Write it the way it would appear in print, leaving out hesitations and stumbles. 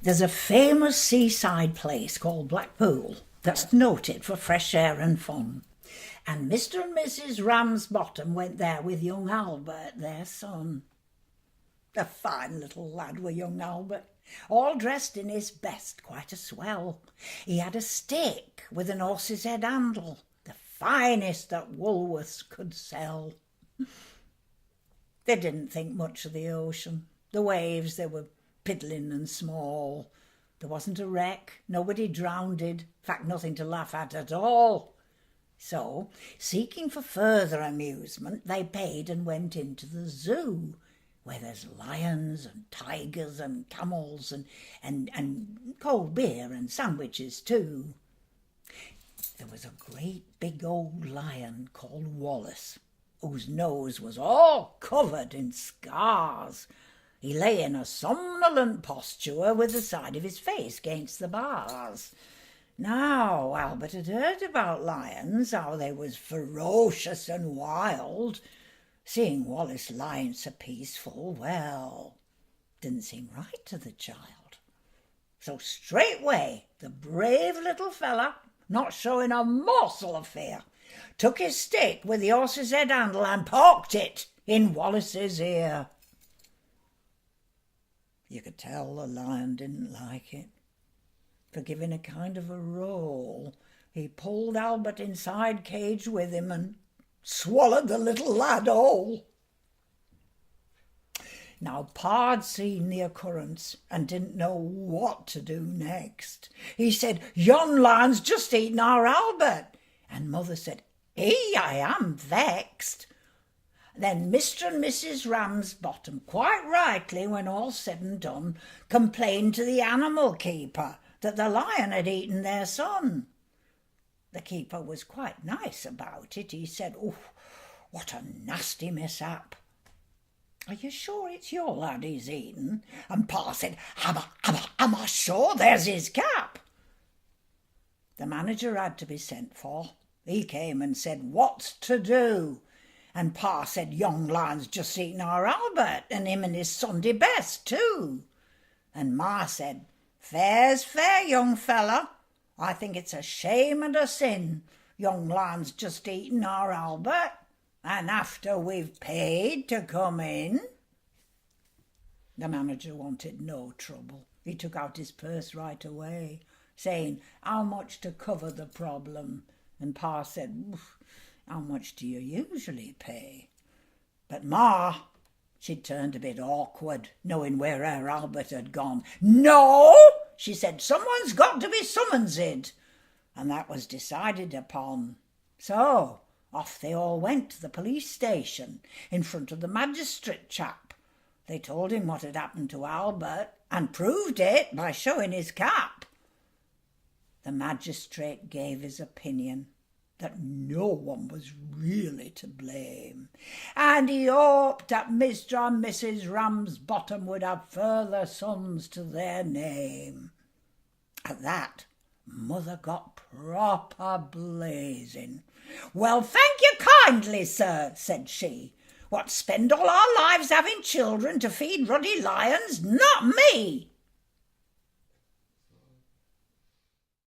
There's a famous seaside place called Blackpool that's noted for fresh air and fun. And Mr. and Mrs. Ramsbottom went there with young Albert, their son. A fine little lad were young Albert, all dressed in his best, quite a swell. He had a stick with an horse's head handle, the finest that Woolworths could sell. They didn't think much of the ocean. The waves, they were piddling and small. There wasn't a wreck, nobody drowned, in fact nothing to laugh at all. So, seeking for further amusement, they paid and went into the zoo, where there's lions and tigers and camels and cold beer and sandwiches too. There was a great big old lion called Wallace, whose nose was all covered in scars. He lay in a somnolent posture with the side of his face against the bars. Now, Albert had heard about lions, how they was ferocious and wild. Seeing Wallace lying so peaceful, well, didn't seem right to the child. So straightway the brave little fella, not showing a morsel of fear, took his stick with the horse's head handle and poked it in Wallace's ear. You could tell the lion didn't like it. For giving a kind of a roll, he pulled Albert inside cage with him and swallowed the little lad whole. Now, Pa'd seen the occurrence and didn't know what to do next. He said, "Yon lion's just eaten our Albert." And Mother said, I am vexed." Then Mr. and Mrs. Ramsbottom, quite rightly, when all said and done, complained to the animal keeper that the lion had eaten their son. The keeper was quite nice about it. He said, "Oh, what a nasty mishap. Are you sure it's your lad he's eaten?" And Pa said, am I sure? There's his cap." The manager had to be sent for. He came and said, "What's to do?" And Pa said, "Young lion's just eaten our Albert, and him and his Sunday best too." And Ma said, "Fair's fair, young fella. I think it's a shame and a sin. Young lion's just eaten our Albert, and after we've paid to come in." The manager wanted no trouble. He took out his purse right away, saying, "How much to cover the problem?" And Pa said, "How much do you usually pay?" But Ma, she'd turned a bit awkward, knowing where her Albert had gone. "No," she said, "someone's got to be summonsed." And that was decided upon. So off they all went to the police station in front of the magistrate chap. They told him what had happened to Albert and proved it by showing his cap. The magistrate gave his opinion that no one was really to blame, and he hoped that Mr. and Mrs. Ramsbottom would have further sons to their name. At that, Mother got proper blazing. "Well, thank you kindly, sir," said she. "What, spend all our lives having children to feed ruddy lions? Not me!